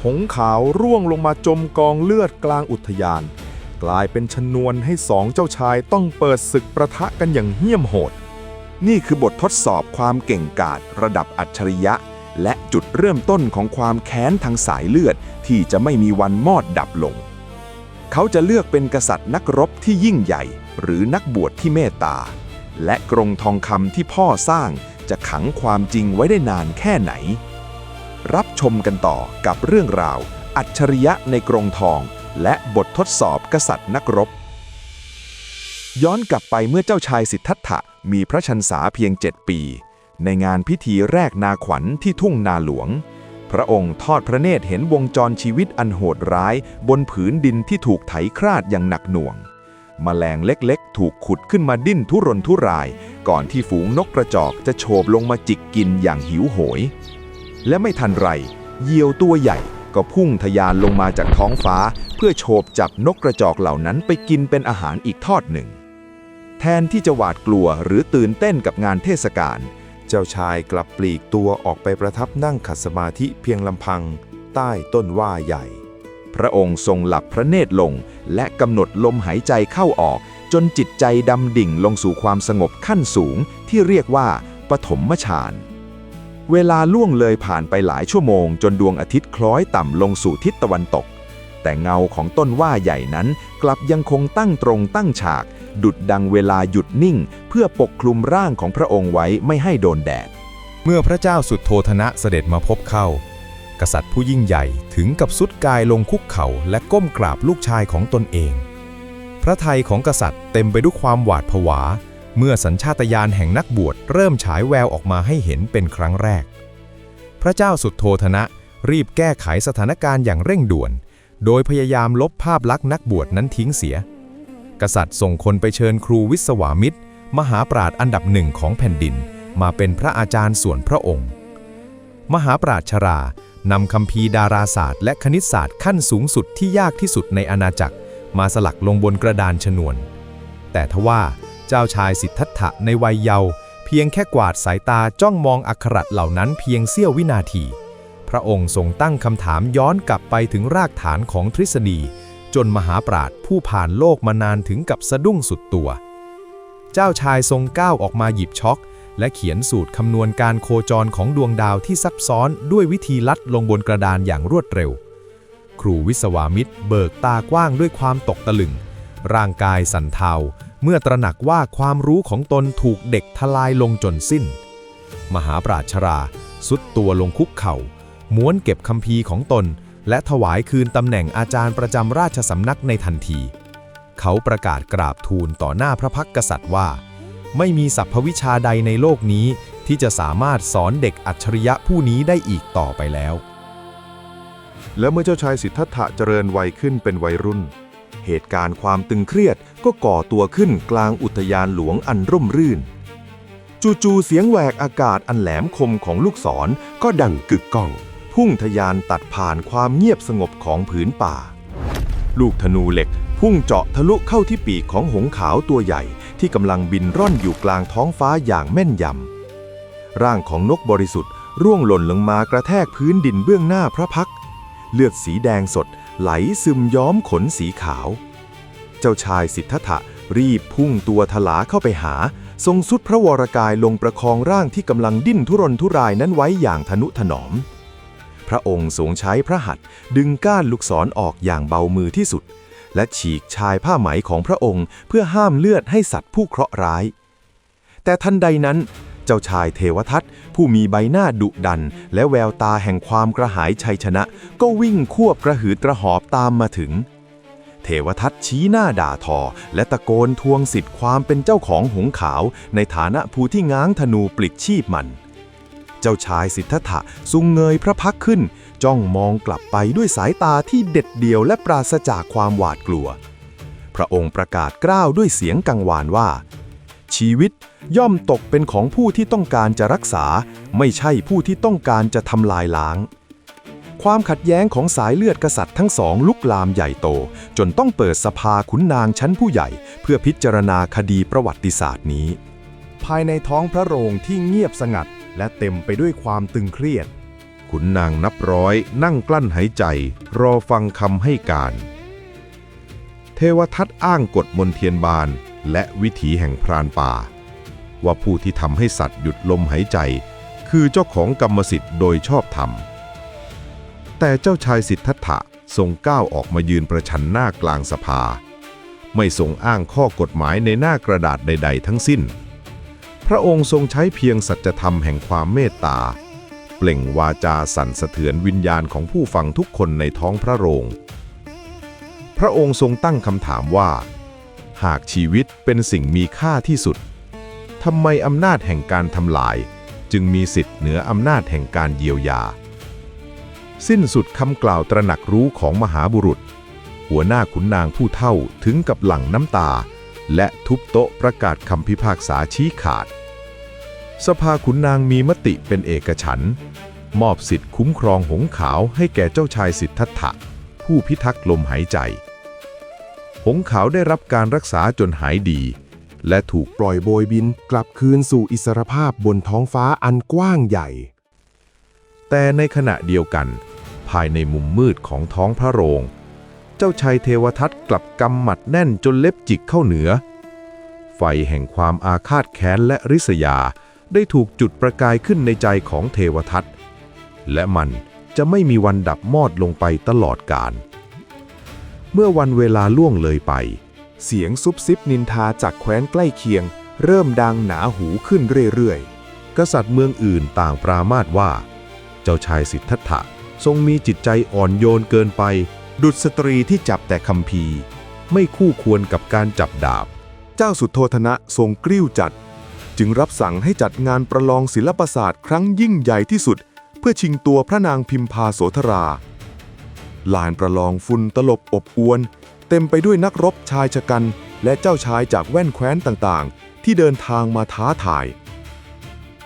หงส์ขาวร่วงลงมาจมกองเลือดกลางอุทยานกลายเป็นชนวนให้สองเจ้าชายต้องเปิดศึกประทะกันอย่างเหี้ยมโหดนี่คือบททดสอบความเก่งกาจระดับอัจฉริยะและจุดเริ่มต้นของความแค้นทางสายเลือดที่จะไม่มีวันมอดดับลงเขาจะเลือกเป็นกษัตริย์นักรบที่ยิ่งใหญ่หรือนักบวชที่เมตตาและกรงทองคำที่พ่อสร้างจะขังความจริงไว้ได้นานแค่ไหนรับชมกันต่อกับเรื่องราวอัจฉริยะในกรงทองและบททดสอบกษัตริย์นักรบย้อนกลับไปเมื่อเจ้าชายสิทธัตถะมีพระชรรษาเพียง7 ปีในงานพิธีแรกนาขวัญที่ทุ่งนาหลวงพระองค์ทอดพระเนตรเห็นวงจรชีวิตอันโหดร้ายบนผืนดินที่ถูกไถคราดอย่างหนักหน่วงแมลงเล็กๆถูกขุดขึ้นมาดิ้นทุรนทุรายก่อนที่ฝูงนกกระจอกจะโฉบลงมาจิกกินอย่างหิวโหยและไม่ทันไรเหยี่ยวตัวใหญ่ก็พุ่งทะยานลงมาจากท้องฟ้าเพื่อโฉบจับนกกระจอกเหล่านั้นไปกินเป็นอาหารอีกทอดหนึ่งแทนที่จะหวาดกลัวหรือตื่นเต้นกับงานเทศกาลเจ้าชายกลับปลีกตัวออกไปประทับนั่งขัดสมาธิเพียงลำพังใต้ต้นว่าใหญ่พระองค์ทรงหลับพระเนตรลงและกำหนดลมหายใจเข้าออกจนจิตใจดำดิ่งลงสู่ความสงบขั้นสูงที่เรียกว่าปฐมฌานเวลาล่วงเลยผ่านไปหลายชั่วโมงจนดวงอาทิตย์คล้อยต่ำลงสู่ทิศตะวันตกแต่เงาของต้นว่าใหญ่นั้นกลับยังคงตั้งตรงตั้งฉากดุจดังเวลาหยุดนิ่งเพื่อปกคลุมร่างของพระองค์ไว้ไม่ให้โดนแดดเมื่อพระเจ้าสุโธทนะเสด็จมาพบเข้ากษัตริย์ผู้ยิ่งใหญ่ถึงกับสุดกายลงคุกเข่าและก้มกราบลูกชายของตนเองพระทัยของกษัตริย์เต็มไปด้วยความหวาดผวาเมื่อสัญชาตญาณแห่งนักบวชเริ่มฉายแววออกมาให้เห็นเป็นครั้งแรกพระเจ้าสุโธทนะรีบแก้ไขสถานการณ์อย่างเร่งด่วนโดยพยายามลบภาพลักษณ์นักบวชนั้นทิ้งเสียกษัตริย์ส่งคนไปเชิญครูวิศวามิตรมหาปราชญ์อันดับหนึ่งของแผ่นดินมาเป็นพระอาจารย์ส่วนพระองค์มหาปราชญ์ชรานำคัมภีร์ดาราศาสตร์และคณิตศาสตร์ขั้นสูงสุดที่ยากที่สุดในอาณาจักรมาสลักลงบนกระดานชนวนแต่ทว่าเจ้าชายสิทธัตถะในวัยเยาว์เพียงแค่กวาดสายตาจ้องมองอักขระเหล่านั้นเพียงเสี้ยววินาทีพระองค์ทรงตั้งคำถามย้อนกลับไปถึงรากฐานของทฤษฎีจนมหาปราชญ์ผู้ผ่านโลกมานานถึงกับสะดุ้งสุดตัวเจ้าชายทรงก้าวออกมาหยิบช็อคและเขียนสูตรคำนวณการโคจรของดวงดาวที่ซับซ้อนด้วยวิธีลัดลงบนกระดานอย่างรวดเร็วครูวิศวามิตรเบิกตากว้างด้วยความตกตะลึงร่างกายสั่นเทาเมื่อตระหนักว่าความรู้ของตนถูกเด็กทลายลงจนสิ้นมหาปราชญ์ชราสุดตัวลงคุกเข่าม้วนเก็บคัมภีร์ของตนและถวายคืนตำแหน่งอาจารย์ประจำราชสำนักในทันทีเขาประกาศกราบทูลต่อหน้าพระพักตร์กษัตริย์ว่าไม่มีสรรพวิชาใดในโลกนี้ที่จะสามารถสอนเด็กอัจฉริยะผู้นี้ได้อีกต่อไปแล้วและเมื่อเจ้าชายสิทธัตถะเจริญวัยขึ้นเป็นวัยรุ่นเหตุการณ์ความตึงเครียดก็ก่อตัวขึ้นกลางอุทยานหลวงอันร่มรื่นจู่ๆเสียงแหวกอากาศอันแหลมคมของลูกศรก็ดังกึกก้องพุ่งทะยานตัดผ่านความเงียบสงบของผืนป่าลูกธนูเหล็กพุ่งเจาะทะลุเข้าที่ปีกของหงส์ขาวตัวใหญ่ที่กำลังบินร่อนอยู่กลางท้องฟ้าอย่างแม่นยำร่างของนกบริสุทธิ์ร่วงหล่นลงมากระแทกพื้นดินเบื้องหน้าพระพักตร์เลือดสีแดงสดไหลซึมย้อมขนสีขาวเจ้าชายสิทธัตถะรีบพุ่งตัวทลาเข้าไปหาทรงสุดพระวรกายลงประคองร่างที่กำลังดิ้นทุรนทุรายนั้นไว้อย่างทนุถนอมพระองค์ทรงใช้พระหัตถ์ดึงก้านลูกศรออกอย่างเบามือที่สุดและฉีกชายผ้าไหมของพระองค์เพื่อห้ามเลือดให้สัตว์ผู้เคราะห์ร้ายแต่ทันใดนั้นเจ้าชายเทวทัตผู้มีใบหน้าดุดันและแววตาแห่งความกระหายชัยชนะก็วิ่งควบกระหืดกระหอบตามมาถึงเทวทัตชี้หน้าด่าทอและตะโกนทวงสิทธิ์ความเป็นเจ้าของหงส์ขาวในฐานะผู้ที่ง้างธนูปลิดชีพมันเจ้าชายสิทธัตถะทรงเงยพระพักตร์ขึ้นจ้องมองกลับไปด้วยสายตาที่เด็ดเดี่ยวและปราศจากความหวาดกลัวพระองค์ประกาศกล้าวด้วยเสียงกังวานว่าชีวิตย่อมตกเป็นของผู้ที่ต้องการจะรักษาไม่ใช่ผู้ที่ต้องการจะทำลายล้างความขัดแย้งของสายเลือดกษัตริย์ทั้งสองลุกลามใหญ่โตจนต้องเปิดสภาขุนนางชั้นผู้ใหญ่เพื่อพิจารณาคดีประวัติศาสตร์นี้ภายในท้องพระโรงที่เงียบสงัดและเต็มไปด้วยความตึงเครียดขุ ขุนนางนับร้อยนั่งกลั้นหายใจรอฟังคำให้การ เทวทัตอ้างกฎมนเทียนบานและวิถีแห่งพรานป่าว่าผู้ที่ทำให้สัตว์หยุดลมหายใจคือเจ้าของกรรมสิทธิ์โดยชอบธรรมแต่เจ้าชายสิทธัตถะทรงก้าวออกมายืนประชันหน้ากลางสภาไม่ทรงอ้างข้อกฎหมายในหน้ากระดาษใดๆทั้งสิ้นพระองค์ทรงใช้เพียงสัจธรรมแห่งความเมตตาเปล่งวาจาสั่นสะเทือนวิญญาณของผู้ฟังทุกคนในท้องพระโรงพระองค์ทรงตั้งคำถามว่าหากชีวิตเป็นสิ่งมีค่าที่สุดทำไมอำนาจแห่งการทำลายจึงมีสิทธิ์เหนืออำนาจแห่งการเยียวยาสิ้นสุดคำกล่าวตระหนักรู้ของมหาบุรุษหัวหน้าขุนนางผู้เฒ่าถึงกับหลั่งน้ำตาและทุบโต๊ะประกาศคำพิพากษาชี้ขาดสภาขุนนางมีมติเป็นเอกฉันท์มอบสิทธิ์คุ้มครองหงส์ขาวให้แก่เจ้าชายสิทธัตถะผู้พิทักษ์ลมหายใจหงส์ขาวได้รับการรักษาจนหายดีและถูกปล่อยโบยบินกลับคืนสู่อิสรภาพบนท้องฟ้าอันกว้างใหญ่แต่ในขณะเดียวกันภายในมุมมืดของท้องพระโรงเจ้าชายเทวทัตกลับกำหมัดแน่นจนเล็บจิกเข้าเหนือไฟแห่งความอาฆาตแค้นและริษยาได้ถูกจุดประกายขึ้นในใจของเทวทัตและมันจะไม่มีวันดับมอดลงไปตลอดกาลเมื่อวันเวลาล่วงเลยไปเสียงซุบซิบนินทาจากแคว้นใกล้เคียงเริ่มดังหนาหูขึ้นเรื่อยๆกษัตริย์เมืองอื่นต่างปรามาสว่าเจ้าชายสิทธัตถะทรงมีจิตใจอ่อนโยนเกินไปดุจสตรีที่จับแต่คัมภีร์ไม่คู่ควรกับการจับดาบเจ้าสุโธทนะทรงกริ้วจัดจึงรับสั่งให้จัดงานประลองศิลปศาสตร์ครั้งยิ่งใหญ่ที่สุดเพื่อชิงตัวพระนางพิมพาโสธราลานประลองฝุ่นตลบอบอวนเต็มไปด้วยนักรบชายชะกันและเจ้าชายจากแว่นแคว้นต่างๆที่เดินทางมาท้าทาย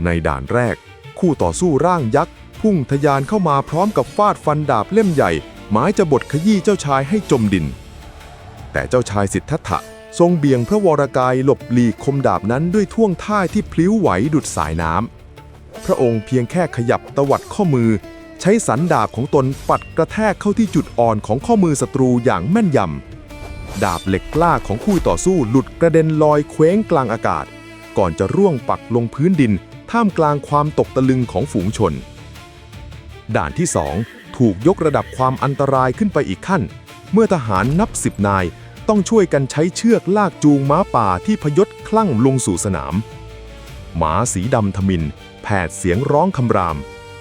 ในด่านแรกคู่ต่อสู้ร่างยักษ์พุ่งทะยานเข้ามาพร้อมกับฟาดฟันดาบเล่มใหญ่หมายจะบดขยี้เจ้าชายให้จมดินแต่เจ้าชายสิทธัตถะทรงเบี่ยงพระวรกายหลบหลีกคมดาบนั้นด้วยท่วงท่าที่พลิ้วไหวดุจสายน้ำพระองค์เพียงแค่ขยับตวัดข้อมือใช้สันดาบของตนปัดกระแทกเข้าที่จุดอ่อนของข้อมือศัตรูอย่างแม่นยำดาบเหล็กกล้าของคู่ต่อสู้หลุดกระเด็นลอยเคว้งกลางอากาศก่อนจะร่วงปักลงพื้นดินท่ามกลางความตกตะลึงของฝูงชนด่านที่2ถูกยกระดับความอันตรายขึ้นไปอีกขั้นเมื่อทหารนับ10 นายต้องช่วยกันใช้เชือกลากจูงม้าป่าที่พยศคลั่งลงสู่สนามหมาสีดำทมิฬแผดเสียงร้องคำราม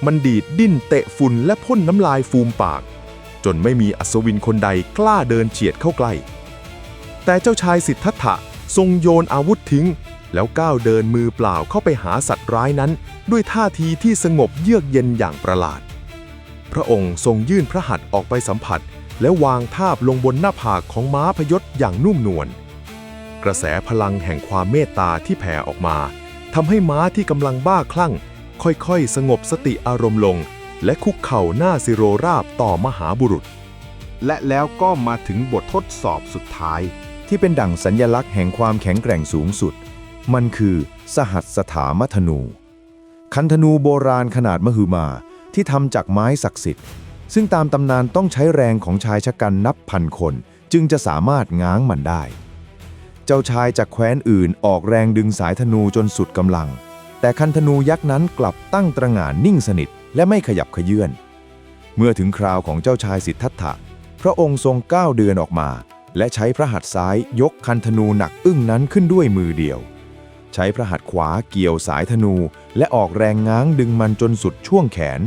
มันดีดดิ้นเตะฝุ่นและพ่นน้ำลายฟูมปากจนไม่มีอัศวินคนใดกล้าเดินเฉียดเข้าใกล้แต่เจ้าชายสิทธัตถะทรงโยนอาวุธทิ้งแล้วก้าวเดินมือเปล่าเข้าไปหาสัตว์ร้ายนั้นด้วยท่าทีที่สงบเยือกเย็นอย่างประหลาดพระองค์ทรงยื่นพระหัตถ์ออกไปสัมผัสและวางทาบลงบนหน้าผากของม้าพยศอย่างนุ่มนวลกระแสพลังแห่งความเมตตาที่แผ่ออกมาทำให้ม้าที่กำลังบ้าคลั่งค่อยๆสงบสติอารมณ์ลงและคุกเข่าหน้าสิโรราบต่อมหาบุรุษและแล้วก็มาถึงบททดสอบสุดท้ายที่เป็นดั่งสัญลักษณ์แห่งความแข็งแกร่งสูงสุดมันคือสหัสถามธนูคันธนูโบราณขนาดมหึมาที่ทำจากไม้ศักดิ์สิทธิ์ซึ่งตามตำนานต้องใช้แรงของชายชะกันนับพันคนจึงจะสามารถง้างมันได้เจ้าชายจากแคว้นอื่นออกแรงดึงสายธนูจนสุดกำลังแต่คันธนูยักษ์นั้นกลับตั้งตระหง่านนิ่งสนิทและไม่ขยับเขยื้อนเมื่อถึงคราวของเจ้าชายสิทธัตถะพระองค์ทรงก้าวเดินออกมาและใช้พระหัตถ์ซ้ายยกคันธนูหนักอึ้งนั้นขึ้นด้วยมือเดียวใช้พระหัตถ์ขวาเกี่ยวสายธนูและออกแรงง้างดึงมันจนสุดช่วงแขน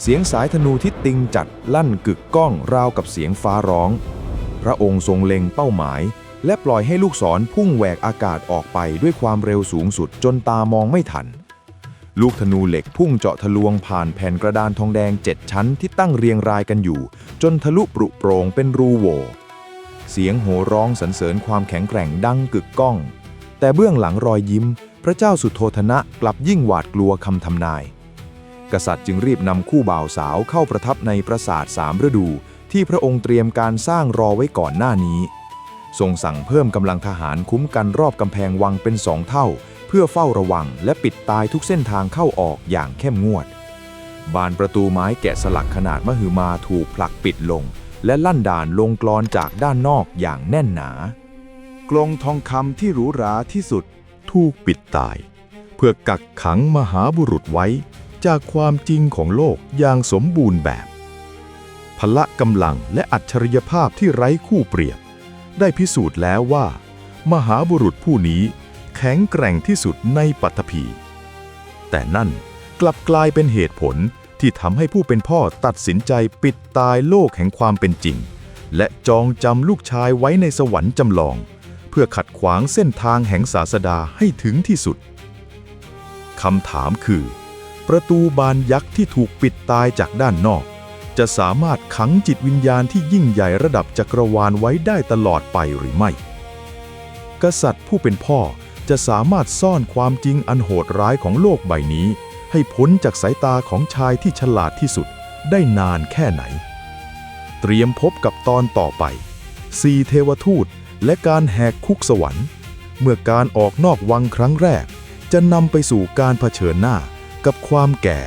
เสียงสายธนูที่ติงจัดลั่นกึกก้องราวกับเสียงฟ้าร้องพระองค์ทรงเล็งเป้าหมายและปล่อยให้ลูกศรพุ่งแหวกอากาศออกไปด้วยความเร็วสูงสุดจนตามองไม่ทันลูกธนูเหล็กพุ่งเจาะทะลวงผ่านแผ่นกระดานทองแดง7 ชั้นที่ตั้งเรียงรายกันอยู่จนทะลุปรุโปร่งเป็นรูโหว่เสียงโห่ร้องสรรเสริญความแข็งแกร่งดังกึกก้องแต่เบื้องหลังรอยยิ้มพระเจ้าสุโธทนะกลับยิ่งหวาดกลัวคำทำนายกษัตริย์จึงรีบนำคู่บ่าวสาวเข้าประทับในปราสาท3 ฤดูที่พระองค์เตรียมการสร้างรอไว้ก่อนหน้านี้ทรงสั่งเพิ่มกำลังทหารคุ้มกันรอบกำแพงวังเป็น2 เท่าเพื่อเฝ้าระวังและปิดตายทุกเส้นทางเข้าออกอย่างเข้มงวด บานประตูไม้แกะสลักขนาดมหึมาถูกผลักปิดลง และลั่นด่านลงกลอนจากด้านนอกอย่างแน่นหนากลงทองคำที่หรูหราที่สุด ถูกปิดตาย เพื่อกักขังมหาบุรุษไว้จากความจริงของโลกอย่างสมบูรณ์แบบพละกำลังและอัจฉริยภาพที่ไร้คู่เปรียบได้พิสูจน์แล้วว่า มหาบุรุษผู้นี้แข็งแกร่งที่สุดในปฐพีแต่นั่นกลับกลายเป็นเหตุผลที่ทำให้ผู้เป็นพ่อตัดสินใจปิดตายโลกแห่งความเป็นจริงและจองจำลูกชายไว้ในสวรรค์จำลองเพื่อขัดขวางเส้นทางแห่งศาสดาให้ถึงที่สุดคำถามคือ ประตูบานยักษ์ที่ถูกปิดตายจากด้านนอกจะสามารถขังจิตวิญญาณที่ยิ่งใหญ่ระดับจักรวาลไว้ได้ตลอดไปหรือไม่กษัตริย์ผู้เป็นพ่อจะสามารถซ่อนความจริงอันโหดร้ายของโลกใบนี้ให้พ้นจากสายตาของชายที่ฉลาดที่สุดได้นานแค่ไหนเตรียมพบกับตอนต่อไป4 เทวทูตและการแหกคุกสวรรค์เมื่อการออกนอกวังครั้งแรกจะนำไปสู่การเผชิญหน้ากับความแก่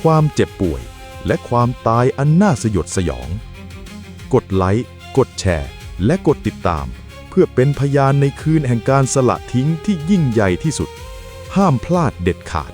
ความเจ็บป่วยและความตายอันน่าสยดสยองกดไลค์กดแชร์และกดติดตามเพื่อเป็นพยานในคืนแห่งการสละทิ้งที่ยิ่งใหญ่ที่สุดห้ามพลาดเด็ดขาด